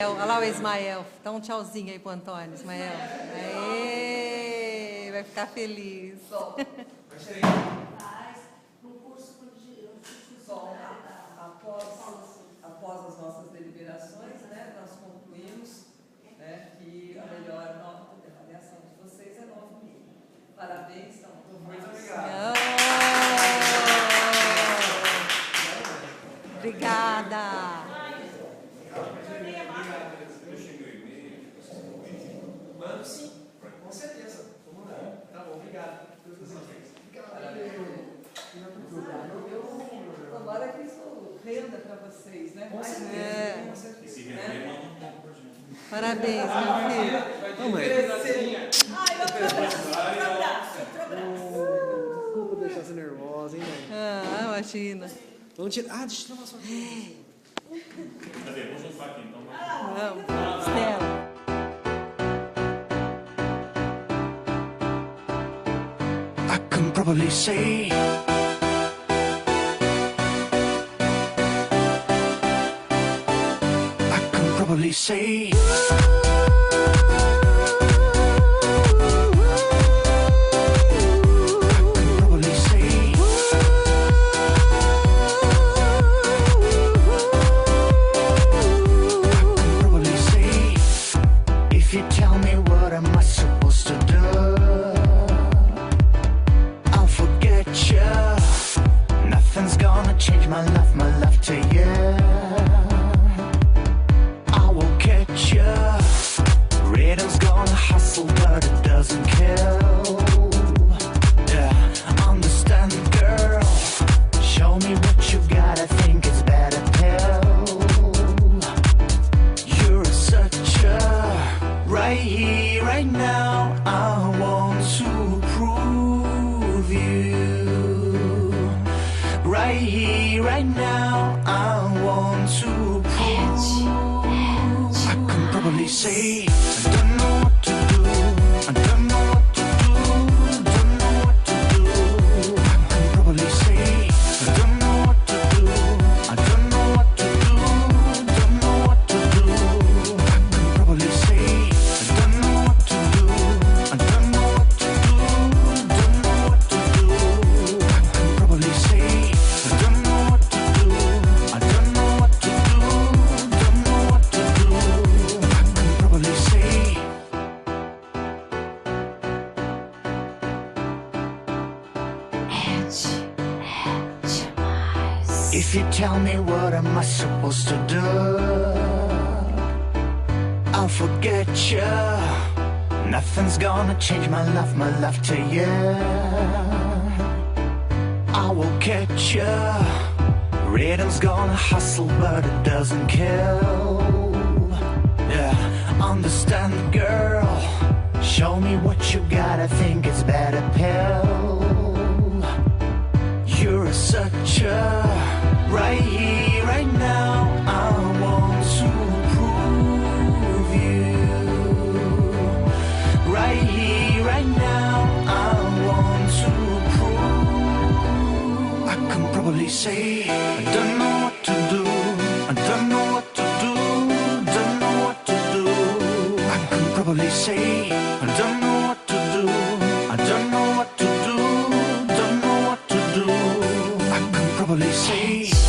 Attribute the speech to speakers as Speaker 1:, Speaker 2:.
Speaker 1: Olha lá o Ismael. Dá um tchauzinho aí pro Antônio, Ismael. Aê, vai ficar feliz.
Speaker 2: Sol. Sol. Após as nossas deliberações, né, nós concluímos, né, que a melhor nota de avaliação de vocês é 9.000. Parabéns, então.
Speaker 3: Muito obrigado.
Speaker 1: Obrigada.
Speaker 3: Mano, sim, com certeza. Vamos lá. Tá bom, obrigado.
Speaker 2: Tomara que isso renda para vocês, né?
Speaker 3: Com certeza.
Speaker 1: É.
Speaker 3: Com certeza.
Speaker 4: E se render, manda um pouco pra gente.
Speaker 1: Parabéns, meu filho.
Speaker 5: Ai, outro abraço.
Speaker 6: Desculpa deixar você nervosa, hein, velho?
Speaker 1: Ah, imagina.
Speaker 6: Vamos tirar. Ah, deixa eu tirar uma foto.
Speaker 4: Cadê? Vou juntar aqui então.
Speaker 1: Vamos, Stella.
Speaker 7: I can probably say I can probably say if you tell me what am I supposed to do, I'll forget you. Nothing's gonna change my love to you. I will catch you. Rhythm's gonna hustle, but it doesn't kill. Yeah, understand, girl. Show me what you got. I think it's better pill. You're such a right here, right now. I want to prove you. Right here, right now. I want to prove. I can probably say I don't know what to do. I don't know what to do. Don't know what to do. I can probably say I don't know what to do. I don't know what to do. Don't know what to do. I can probably say I don't know what to do. I don't know what to do. Don't know what to do. I can probably say I don't know what to do. I don't know what to do. Don't know what to do. I can probably say. If you tell me what am I supposed to do, I'll forget you. Nothing's gonna change my love to you. I will catch you. Rhythm's gonna hustle, but it doesn't kill. Yeah, understand, girl. Show me what you got. I think it's better pill. You're such a right here, right now. I want to prove you. Right here, right now. I want to prove. I can probably say I don't know what to do. I don't know what to do. Don't know what to do. I can probably say I don't know.